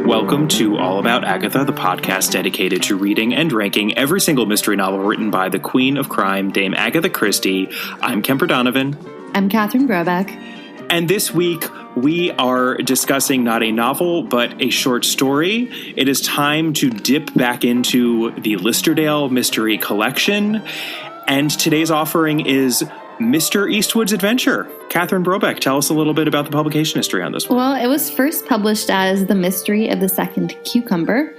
Welcome to All About Agatha, the podcast dedicated to reading and ranking every single mystery novel written by the Queen of Crime, Dame Agatha Christie. I'm Kemper Donovan. I'm Catherine Brobeck. And this week, we are discussing not a novel, but a short story. It is time to dip back into the Listerdale Mystery Collection. And today's offering is Mr. Eastwood's Adventure. Catherine Brobeck, tell us a little bit about the publication history on this one. Well, it was first published as The Mystery of the Second Cucumber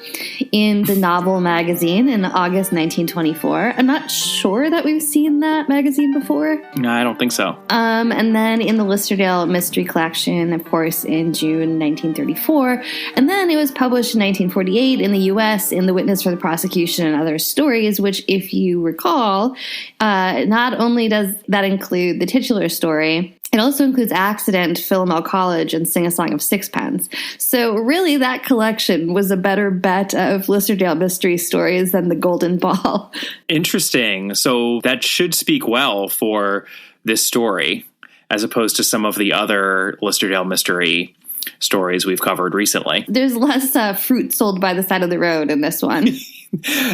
in the Novel magazine in August 1924. I'm not sure that we've seen that magazine before. No, I don't think so. And then in the Listerdale Mystery Collection, of course, in June 1934. And then it was published in 1948 in the U.S. in The Witness for the Prosecution and Other Stories, which, if you recall, not only does that include the titular story, it also includes Accident, Philomel College, and Sing a Song of Sixpence. So really, that collection was a better bet of Listerdale mystery stories than the Golden Ball. Interesting. So that should speak well for this story, as opposed to some of the other Listerdale mystery stories we've covered recently. There's less fruit sold by the side of the road in this one.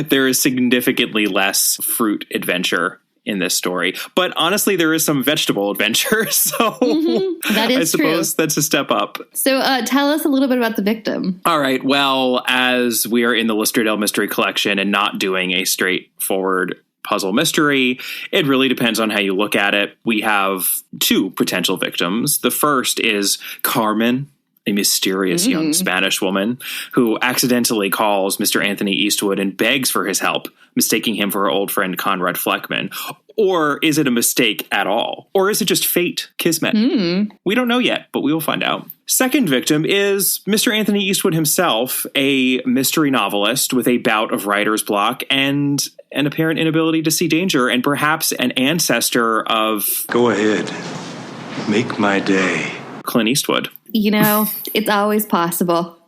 There is significantly less fruit adventure in this story. But honestly, there is some vegetable adventure, so that is I suppose true. That's a step up. So tell us a little bit about the victim. All right. Well, as we are in the Listerdale Mystery Collection and not doing a straightforward puzzle mystery, it really depends on how you look at it. We have two potential victims. The first is Carmen, a mysterious young Spanish woman who accidentally calls Mr. Anthony Eastwood and begs for his help, mistaking him for her old friend Conrad Fleckman. Or is it a mistake at all? Or is it just fate, kismet? We don't know yet, but we will find out. Second victim is Mr. Anthony Eastwood himself, a mystery novelist with a bout of writer's block and an apparent inability to see danger, and perhaps an ancestor of... Go ahead. Make my day. Clint Eastwood. You know, it's always possible.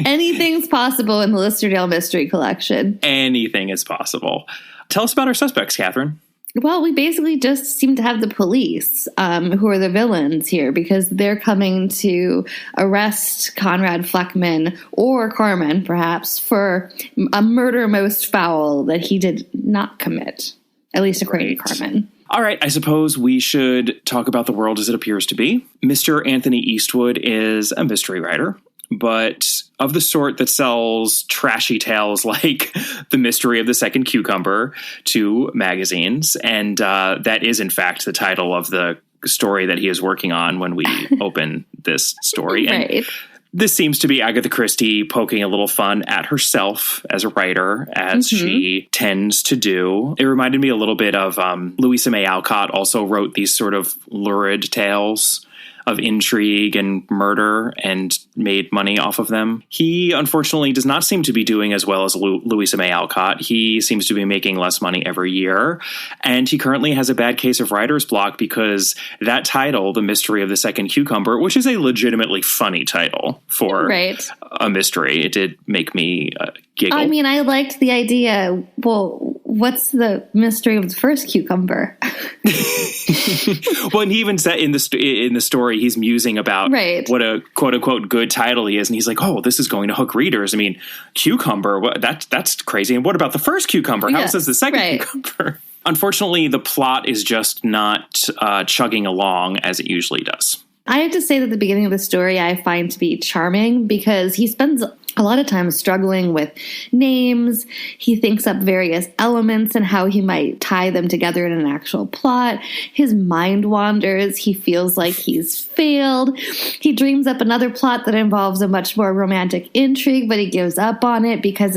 Anything's possible in the Listerdale Mystery Collection. Anything is possible. Tell us about our suspects, Catherine. Well, we basically just seem to have the police who are the villains here because they're coming to arrest Conrad Fleckman or Carmen, perhaps, for a murder most foul that he did not commit, at least according to Carmen. All right, I suppose we should talk about the world as it appears to be. Mr. Anthony Eastwood is a mystery writer, but of the sort that sells trashy tales like The Mystery of the Second Cucumber to magazines. And that is, in fact, the title of the story that he is working on when we open this story. Right. And this seems to be Agatha Christie poking a little fun at herself as a writer, as she tends to do. It reminded me a little bit of Louisa May Alcott also wrote these sort of lurid tales of intrigue and murder and made money off of them. He, unfortunately, does not seem to be doing as well as Louisa May Alcott. He seems to be making less money every year. And he currently has a bad case of writer's block because that title, The Mystery of the Second Cucumber, which is a legitimately funny title for a mystery, it did make me giggle. I mean, I liked the idea. Well, what's the mystery of the first cucumber? Well, and he even said in the story, he's musing about what a quote unquote good title he is, and he's like, "Oh, this is going to hook readers." I mean, cucumber, that's crazy. And what about the first cucumber? How says the second cucumber? Unfortunately, the plot is just not chugging along as it usually does. I have to say that the beginning of the story I find to be charming because he spends a lot of time struggling with names. He thinks up various elements and how he might tie them together in an actual plot. His mind wanders. He feels like he's failed. He dreams up another plot that involves a much more romantic intrigue, but he gives up on it because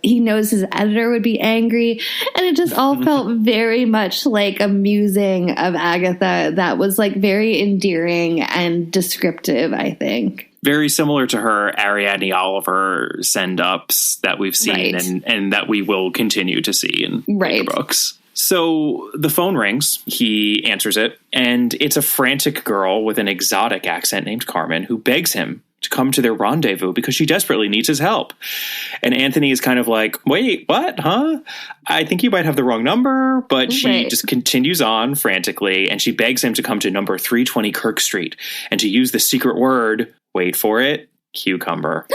he knows his editor would be angry. And it just all felt very much like a musing of Agatha that was like very endearing and descriptive, I think. Very similar to her Ariadne Oliver send-ups that we've seen and that we will continue to see in later books. So the phone rings, he answers it, and it's a frantic girl with an exotic accent named Carmen who begs him to come to their rendezvous because she desperately needs his help. And Anthony is kind of like, wait, what? Huh? I think you might have the wrong number. But she just continues on frantically, and she begs him to come to number 320 Kirk Street and to use the secret word wait for it, cucumber.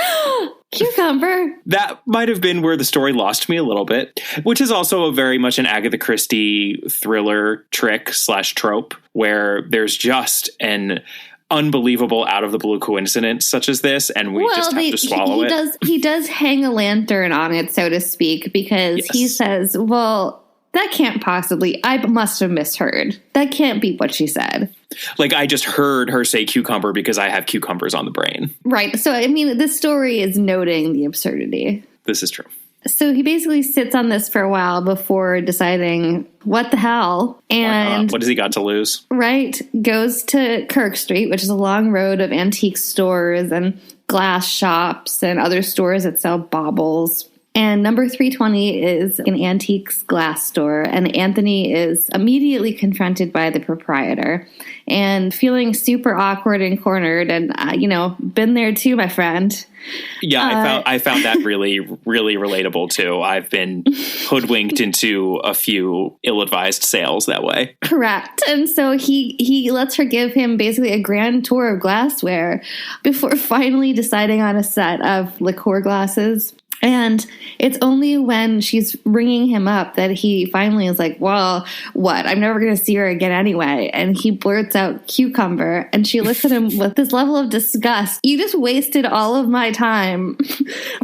Cucumber. That might have been where the story lost me a little bit, which is also a very much an Agatha Christie thriller trick / trope where there's just an unbelievable out of the blue coincidence such as this, and we just have to swallow it. He does hang a lantern on it, so to speak, because he says, well, that can't possibly, I must have misheard. That can't be what she said. Like, I just heard her say cucumber because I have cucumbers on the brain. Right. So, I mean, this story is noting the absurdity. This is true. So he basically sits on this for a while before deciding what the hell. And what has he got to lose? Right. Goes to Kirk Street, which is a long road of antique stores and glass shops and other stores that sell baubles. And number 320 is an antiques glass store, and Anthony is immediately confronted by the proprietor and feeling super awkward and cornered. And, been there too, my friend. Yeah, I found that really, really relatable too. I've been hoodwinked into a few ill-advised sales that way. Correct. And so he lets her give him basically a grand tour of glassware before finally deciding on a set of liqueur glasses. And it's only when she's ringing him up that he finally is like, well, what? I'm never going to see her again anyway. And he blurts out cucumber. And she looks at him with this level of disgust. You just wasted all of my time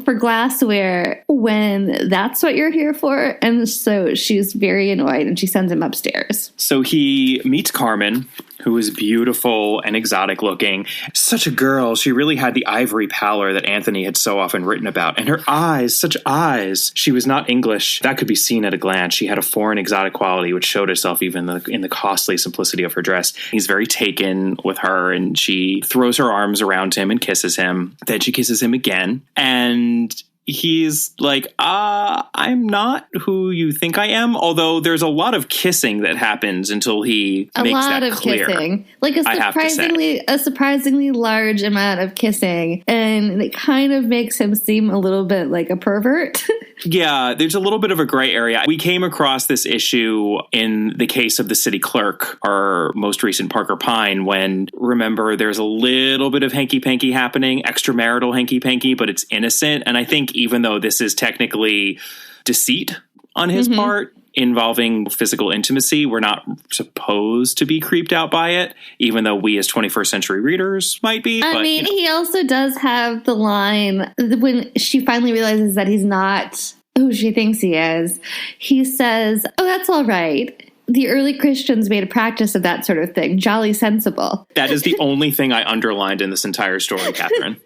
for glassware when that's what you're here for. And so she's very annoyed and she sends him upstairs. So he meets Carmen, who is beautiful and exotic looking. Such a girl. She really had the ivory pallor that Anthony had so often written about. And her eyes, such eyes. She was not English. That could be seen at a glance. She had a foreign exotic quality, which showed itself even in the costly simplicity of her dress. He's very taken with her, and she throws her arms around him and kisses him. Then she kisses him again. And he's like, I'm not who you think I am. Although there's a lot of kissing that happens until he makes that clear. Kissing. Like a surprisingly large amount of kissing. And it kind of makes him seem a little bit like a pervert. Yeah, there's a little bit of a gray area. We came across this issue in the case of the city clerk, our most recent Parker Pine, when, remember, there's a little bit of hanky-panky happening, extramarital hanky-panky, but it's innocent. And I think even though this is technically deceit on his part, involving physical intimacy, we're not supposed to be creeped out by it, even though we as 21st century readers might be. I mean, he also does have the line when she finally realizes that he's not who she thinks he is. He says, oh, that's all right. The early Christians made a practice of that sort of thing. Jolly sensible. That is the only thing I underlined in this entire story, Catherine.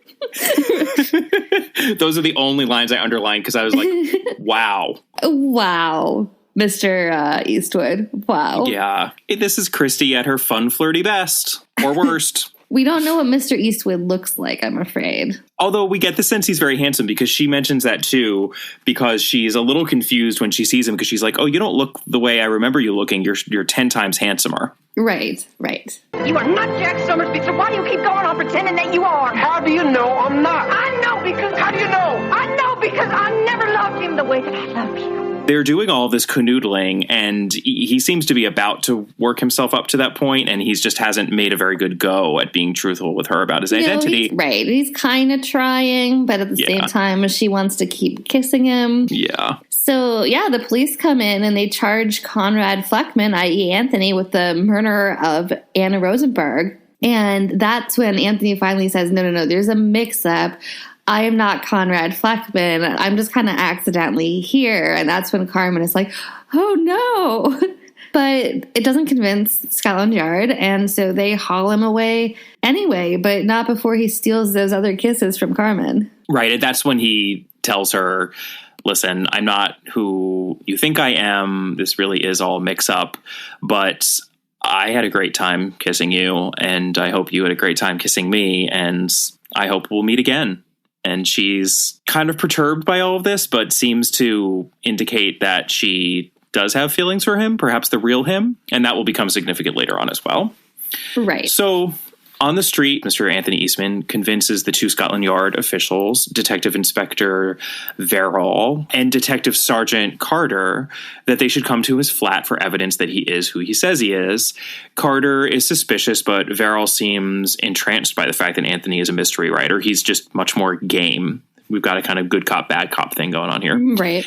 Those are the only lines I underlined because I was like, wow. Wow. Mr. Eastwood. Wow. Yeah. This is Christie at her fun, flirty best. Or worst. We don't know what Mr. Eastwood looks like, I'm afraid. Although we get the sense he's very handsome because she mentions that too, because she's a little confused when she sees him because she's like, oh, you don't look the way I remember you looking. You're 10 times handsomer. Right. You are not Jack Summersby, so why do you keep going on pretending that you are? How do you know I'm not? I know because... How do you know? I know because I never loved him the way that I love you. They're doing all this canoodling, and he seems to be about to work himself up to that point, and he just hasn't made a very good go at being truthful with her about his identity. He's kind of trying, but at the same time, she wants to keep kissing him. Yeah. So, the police come in, and they charge Conrad Fleckman, i.e. Anthony, with the murder of Anna Rosenberg. And that's when Anthony finally says, no, there's a mix-up. I am not Conrad Fleckman. I'm just kind of accidentally here. And that's when Carmen is like, oh, no. But it doesn't convince Scotland Yard. And so they haul him away anyway, but not before he steals those other kisses from Carmen. Right. And that's when he tells her, listen, I'm not who you think I am. This really is all mix up. But I had a great time kissing you. And I hope you had a great time kissing me. And I hope we'll meet again. And she's kind of perturbed by all of this, but seems to indicate that she does have feelings for him, perhaps the real him. And that will become significant later on as well. Right. So On the street, Mr. Anthony Eastman convinces the two Scotland Yard officials, Detective Inspector Verrill and Detective Sergeant Carter, that they should come to his flat for evidence that he is who he says he is. Carter is suspicious, but Verrill seems entranced by the fact that Anthony is a mystery writer. He's just much more game. We've got a kind of good cop, bad cop thing going on here. Right.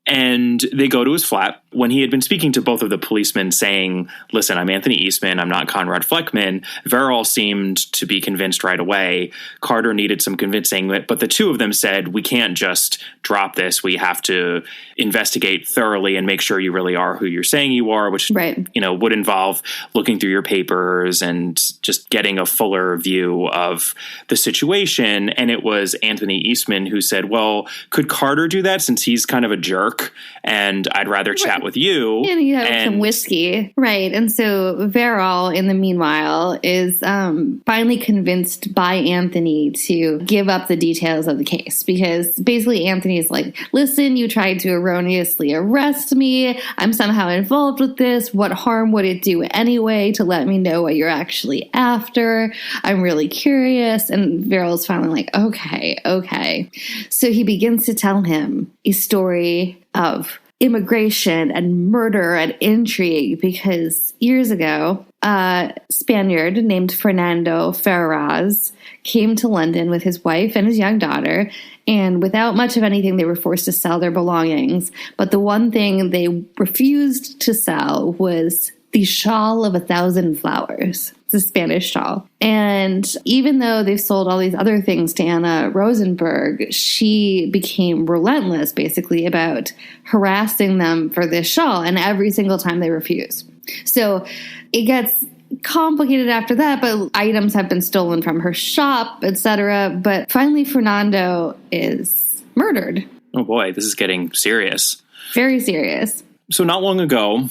And they go to his flat. When he had been speaking to both of the policemen saying, listen, I'm Anthony Eastman, I'm not Conrad Fleckman, Verrill seemed to be convinced right away. Carter needed some convincing, but the two of them said, we can't just drop this. We have to investigate thoroughly and make sure you really are who you're saying you are, which would involve looking through your papers and just getting a fuller view of the situation. And it was Anthony Eastman who said, well, could Carter do that since he's kind of a jerk and I'd rather chat with you? And you have some whiskey. Right. And so Verrill, in the meanwhile, is finally convinced by Anthony to give up the details of the case because basically Anthony's like, listen, you tried to erroneously arrest me. I'm somehow involved with this. What harm would it do anyway to let me know what you're actually after? I'm really curious. And Verrill's finally like, okay. So he begins to tell him a story of immigration and murder and intrigue because years ago, a Spaniard named Fernando Ferraz came to London with his wife and his young daughter, and without much of anything, they were forced to sell their belongings. But the one thing they refused to sell was the shawl of 1,000 flowers. It's a Spanish shawl. And even though they've sold all these other things to Anna Rosenberg, she became relentless, basically, about harassing them for this shawl. And every single time they refuse. So it gets complicated after that, but items have been stolen from her shop, etc. But finally, Fernando is murdered. Oh boy, this is getting serious. Very serious. So not long ago,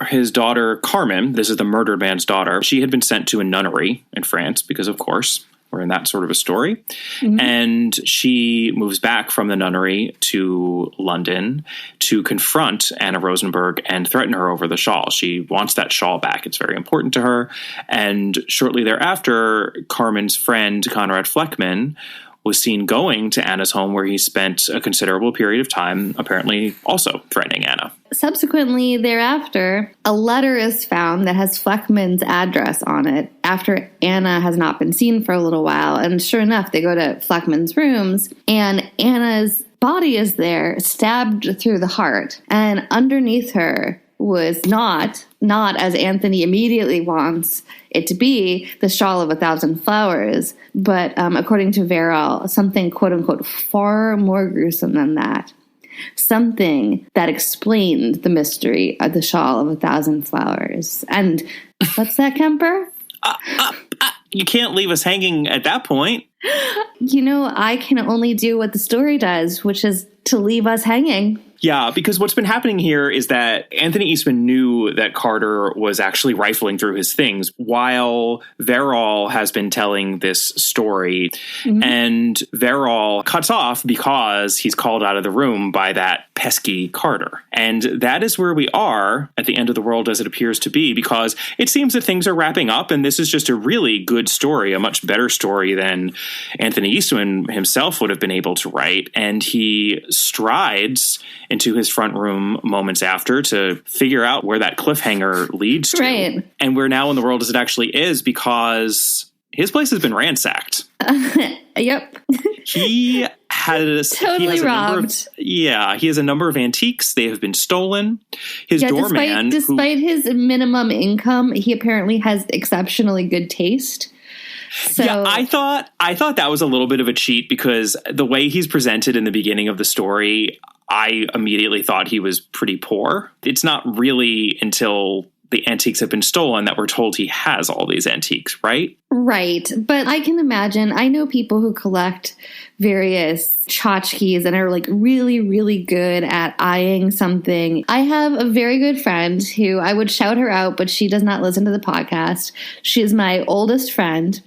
his daughter, Carmen, this is the murdered man's daughter, she had been sent to a nunnery in France because, of course, we're in that sort of a story. Mm-hmm. And she moves back from the nunnery to London to confront Anna Rosenberg and threaten her over the shawl. She wants that shawl back. It's very important to her. And shortly thereafter, Carmen's friend, Conrad Fleckman, was seen going to Anna's home where he spent a considerable period of time, apparently also threatening Anna. Subsequently thereafter, a letter is found that has Fleckman's address on it after Anna has not been seen for a little while. And sure enough, they go to Fleckman's rooms and Anna's body is there, stabbed through the heart. And underneath her was not as Anthony immediately wants it to be, the shawl of 1,000 flowers, but according to Verrill, something quote-unquote far more gruesome than that. Something that explained the mystery of the shawl of 1,000 flowers. And what's that, Kemper? You can't leave us hanging at that point. You know, I can only do what the story does, which is to leave us hanging. Yeah, because what's been happening here is that Anthony Eastman knew that Carter was actually rifling through his things while Verrill has been telling this story. Mm-hmm. And Verrill cuts off because he's called out of the room by that pesky Carter. And that is where we are at the end of the world as it appears to be, because it seems that things are wrapping up and this is just a really good story, a much better story than Anthony Eastman himself would have been able to write. And he strides into his front room moments after to figure out where that cliffhanger leads to. Right. And we're now in the world as it actually is because his place has been ransacked. Yep. He has totally robbed. He has a number of antiques. They have been stolen. His doorman, despite his minimum income, he apparently has exceptionally good taste. So, yeah, I thought that was a little bit of a cheat because the way he's presented in the beginning of the story, I immediately thought he was pretty poor. It's not really until the antiques have been stolen that we're told he has all these antiques, right? Right. But I can imagine, I know people who collect various tchotchkes and are like really, really good at eyeing something. I have a very good friend who I would shout her out, but she does not listen to the podcast. She is my oldest friend.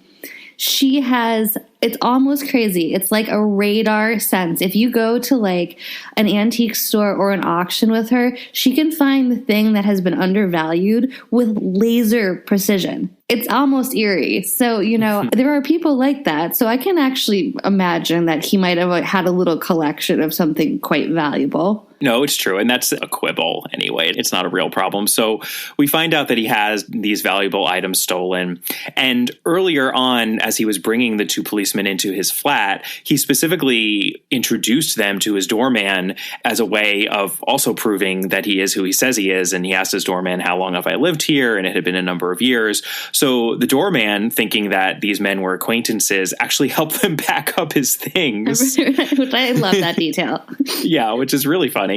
She has, it's almost crazy. It's like a radar sense. If you go to like an antique store or an auction with her, she can find the thing that has been undervalued with laser precision. It's almost eerie. So, there are people like that. So I can actually imagine that he might have had a little collection of something quite valuable. No, it's true. And that's a quibble anyway. It's not a real problem. So we find out that he has these valuable items stolen. And earlier on, as he was bringing the two policemen into his flat, he specifically introduced them to his doorman as a way of also proving that he is who he says he is. And he asked his doorman, how long have I lived here? And it had been a number of years. So the doorman, thinking that these men were acquaintances, actually helped them pack up his things. Which I love that detail. Yeah, which is really funny.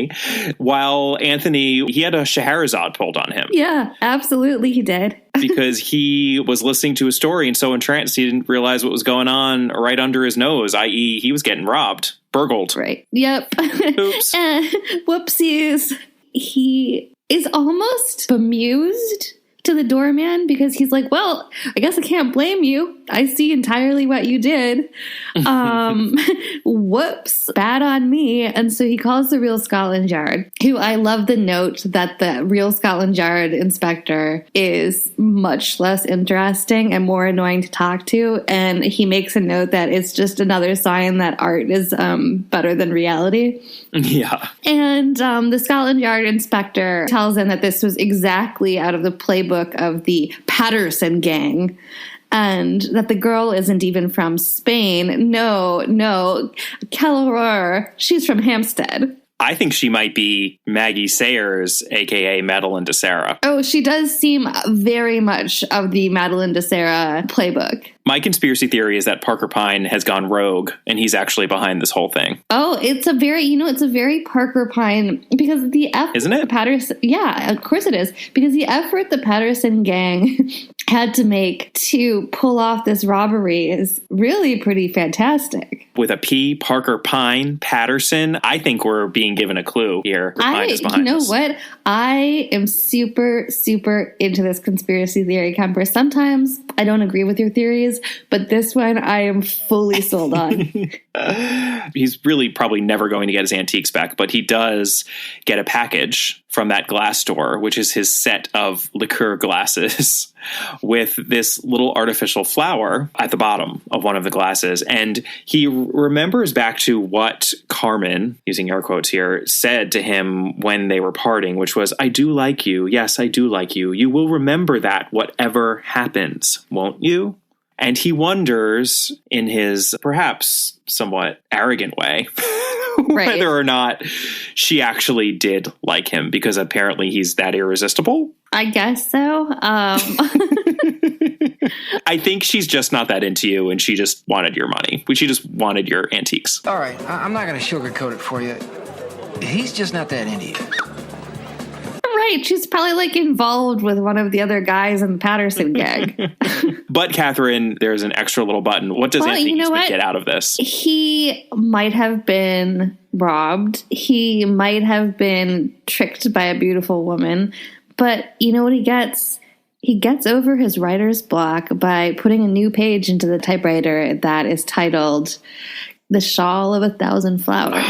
While Anthony, he had a Scheherezade pulled on him. Yeah, absolutely he did. Because he was listening to a story and so entranced he didn't realize what was going on right under his nose, i.e. he was getting robbed, burgled. Right. Yep. Oops. Whoopsies. He is almost bemused to the doorman because he's like, well, I guess I can't blame you. I see entirely what you did. Whoops, bad on me. And so he calls the real Scotland Yard, who I love the note that the real Scotland Yard inspector is much less interesting and more annoying to talk to. And he makes a note that it's just another sign that art is better than reality. Yeah. And the Scotland Yard inspector tells him that this was exactly out of the playbook of the Patterson gang. And that the girl isn't even from Spain. No, Kelleher, she's from Hampstead. I think she might be Maggie Sayers, a.k.a. Madeline DeSera. Oh, she does seem very much of the Madeline DeSera playbook. My conspiracy theory is that Parker Pine has gone rogue and he's actually behind this whole thing. Oh, it's a very Parker Pine, because the effort, isn't it? Patterson, yeah, of course it is, because the effort the Patterson gang had to make to pull off this robbery is really pretty fantastic. With a P, Parker Pine, Patterson, I think we're being given a clue here. What? I am super, super into this conspiracy theory, Kemper. Sometimes I don't agree with your theories, but this one I am fully sold on. He's really probably never going to get his antiques back, but he does get a package from that glass store, which is his set of liqueur glasses with this little artificial flower at the bottom of one of the glasses. And he remembers back to what Carmen, using air quotes here, said to him when they were parting, which was, I do like you. Yes, I do like you. You will remember that whatever happens, won't you? And he wonders, in his perhaps somewhat arrogant way, whether or not she actually did like him, because apparently he's that irresistible. I guess so. I think she's just not that into you, and she just wanted your money. She just wanted your antiques. All right, I'm not going to sugarcoat it for you. He's just not that into you. Right, she's probably involved with one of the other guys in the Patterson gang. But Catherine, there's an extra little button. What does Anthony Eastwood get out of this? He might have been robbed. He might have been tricked by a beautiful woman. But you know what he gets? He gets over his writer's block by putting a new page into the typewriter that is titled The Shawl of 1,000 Flowers.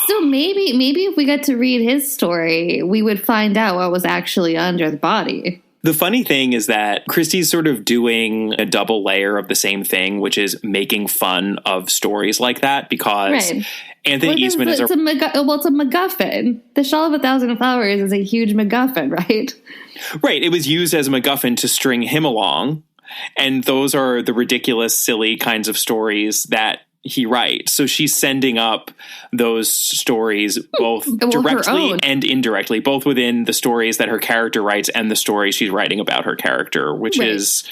So maybe if we got to read his story, we would find out what was actually under the body. The funny thing is that Christie's sort of doing a double layer of the same thing, which is making fun of stories like that, because Anthony Eastman is it's a MacGuffin. The Shawl of 1,000 Flowers is a huge MacGuffin, right? Right. It was used as a MacGuffin to string him along. And those are the ridiculous, silly kinds of stories that he writes. So she's sending up those stories both directly and indirectly, both within the stories that her character writes and the stories she's writing about her character, which is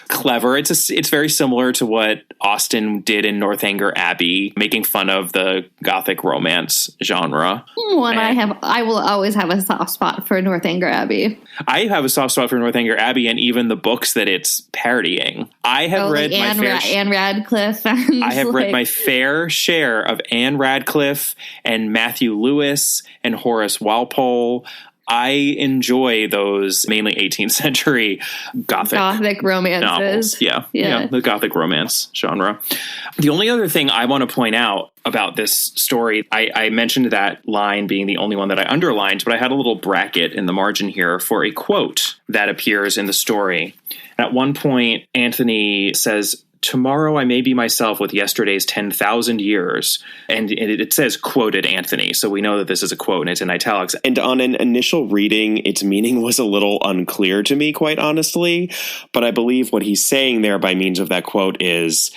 clever. It's very similar to what Austen did in Northanger Abbey, making fun of the Gothic romance genre. I will always have a soft spot for Northanger Abbey. I have a soft spot for Northanger Abbey and even the books that it's parodying. I have read Anne Radcliffe. I have read my fair share of Anne Radcliffe and Matthew Lewis and Horace Walpole. I enjoy those mainly 18th century Gothic romances. Novels. Yeah, the Gothic romance genre. The only other thing I want to point out about this story, I mentioned that line being the only one that I underlined, but I had a little bracket in the margin here for a quote that appears in the story. At one point, Anthony says, "Tomorrow I may be myself with yesterday's 10,000 years." And it says quoted Anthony. So we know that this is a quote and it's in italics. And on an initial reading, its meaning was a little unclear to me, quite honestly. But I believe what he's saying there by means of that quote is,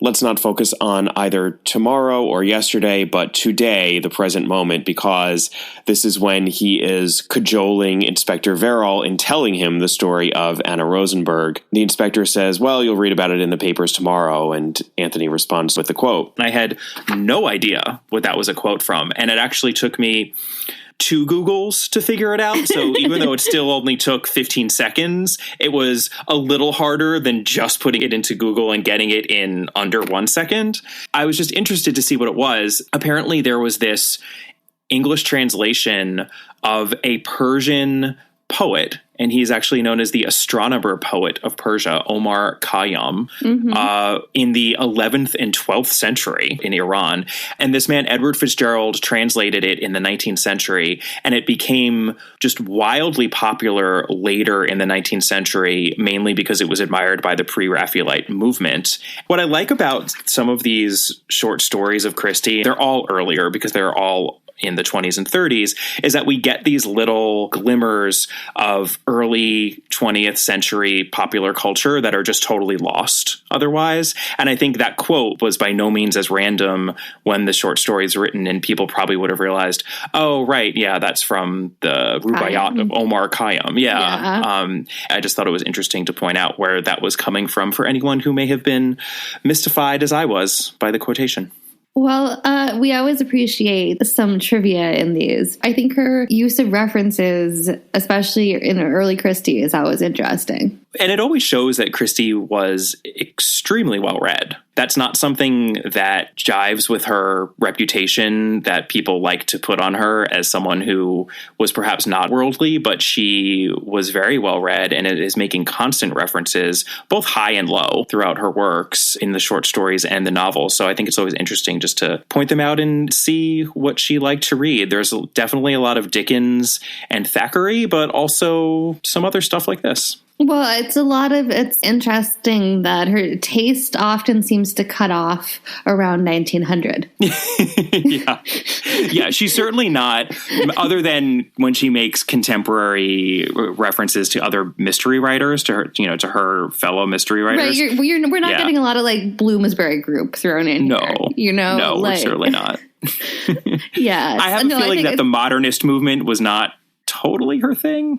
let's not focus on either tomorrow or yesterday, but today, the present moment, because this is when he is cajoling Inspector Verrill in telling him the story of Anna Rosenberg. The inspector says, well, you'll read about it in the papers tomorrow, and Anthony responds with the quote. I had no idea what that was a quote from, and it actually took me 2 Googles to figure it out. So even though it still only took 15 seconds, it was a little harder than just putting it into Google and getting it in under 1 second. I was just interested to see what it was. Apparently there was this English translation of a Persian poet, and he's actually known as the astronomer poet of Persia, Omar Khayyám, in the 11th and 12th century in Iran. And this man, Edward Fitzgerald, translated it in the 19th century, and it became just wildly popular later in the 19th century, mainly because it was admired by the pre-Raphaelite movement. What I like about some of these short stories of Christie, they're all earlier because they're all in the 20s and 30s, is that we get these little glimmers of early 20th century popular culture that are just totally lost otherwise. And I think that quote was by no means as random when the short story is written, and people probably would have realized, oh, right, yeah, that's from the Rubaiyat of Omar Khayyám. I just thought it was interesting to point out where that was coming from for anyone who may have been mystified as I was by the quotation. Well, we always appreciate some trivia in these. I think her use of references, especially in early Christie, is always interesting. And it always shows that Christie was extremely well read. That's not something that jives with her reputation that people like to put on her as someone who was perhaps not worldly, but she was very well read and it is making constant references, both high and low, throughout her works in the short stories and the novels. So I think it's always interesting just to point them out and see what she liked to read. There's definitely a lot of Dickens and Thackeray, but also some other stuff like this. Well, it's interesting that her taste often seems to cut off around 1900. Yeah, she's certainly not, other than when she makes contemporary references to other mystery writers, to her, to her fellow mystery writers. Right, we're not getting a lot of like Bloomsbury Group thrown in here. No, we're certainly not. Yeah. I have a feeling that the modernist movement was not totally her thing.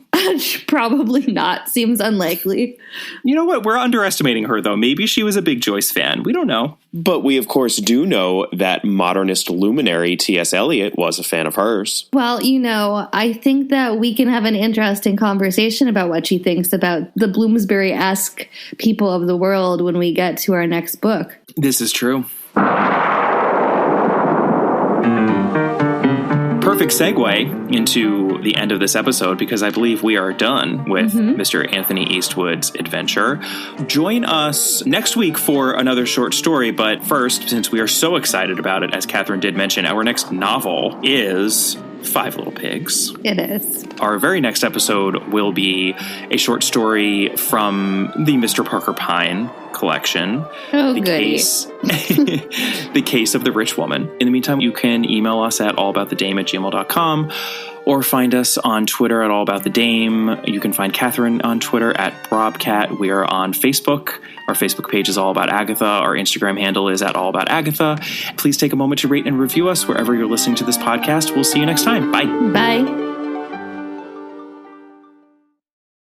Probably not. Seems unlikely. You know what? We're underestimating her, though. Maybe she was a big Joyce fan. We don't know. But we, of course, do know that modernist luminary T.S. Eliot was a fan of hers. Well, I think that we can have an interesting conversation about what she thinks about the Bloomsbury-esque people of the world when we get to our next book. This is true. Perfect segue into the end of this episode, because I believe we are done with Mr. Anthony Eastwood's adventure. Join us next week for another short story, but first, since we are so excited about it, as Catherine did mention, our next novel is Five Little Pigs. It is. Our very next episode will be a short story from the Mr. Parker Pyne collection. Oh, the case The Case of the Rich Woman. In the meantime, you can email us at allaboutthedame@gmail.com or find us on Twitter at allaboutthedame. You can find Catherine on Twitter at Brobcat. We are on Facebook. Our Facebook page is All About Agatha. Our Instagram handle is at All About Agatha. Please take a moment to rate and review us wherever you're listening to this podcast. We'll see you next time. Bye. Bye.